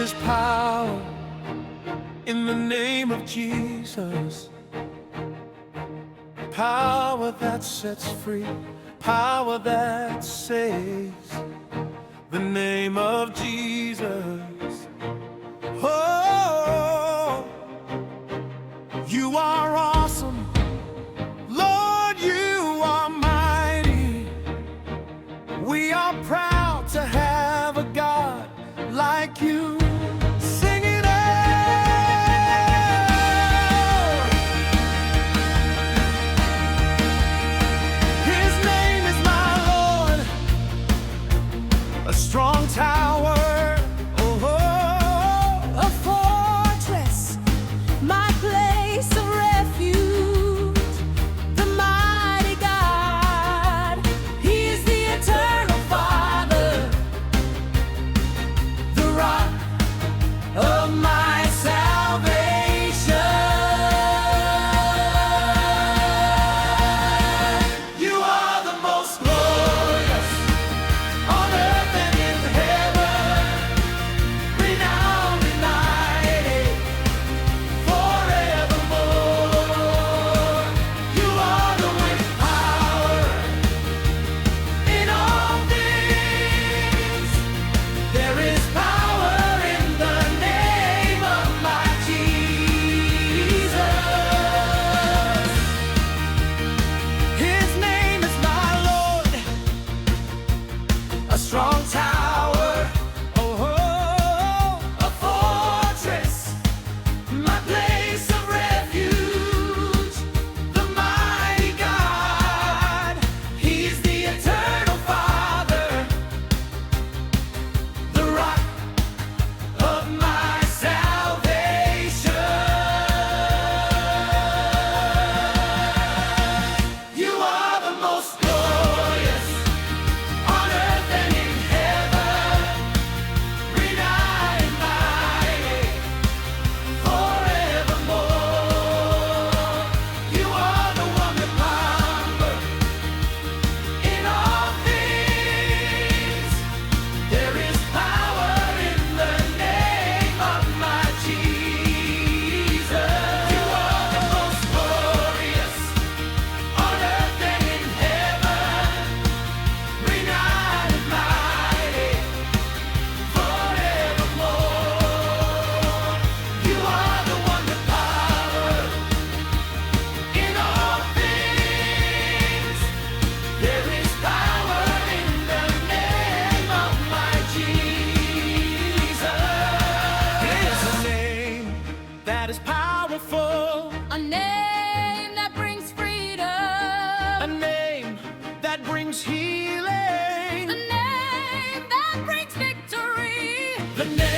is power in the name of Jesus. Power that sets free, power that saves. The name of Jesus. Oh, you are awesome, Lord, you are mighty. We are proud to have a God like you. Sing it out. His name is my Lord, a strong tower. A fortress, my place of refuge, the mighty God. He is the eternal Father, the rock of my salvation. You are the most glorious on earth and in heaven, renowned and mighty, forevermore. You are the with power in all things. There is power in the name of my Jesus. His name is my Lord, a strong tower, a fortress, my place of refuge, the mighty God. He's the eternal Father, the rock of my salvation. You are the most glorious on earth and in heaven, renowned and mighty, forevermore. You are the one that conquered in all things. There is power in the name of my Jesus. You are the most glorious on earth and in heaven, renowned and mighty, forevermore. You are the one that power in all things. There is power in the name of my Jesus. There's a name that is powerful, A name that brings freedom, a name that brings healing, the name that brings victory. the name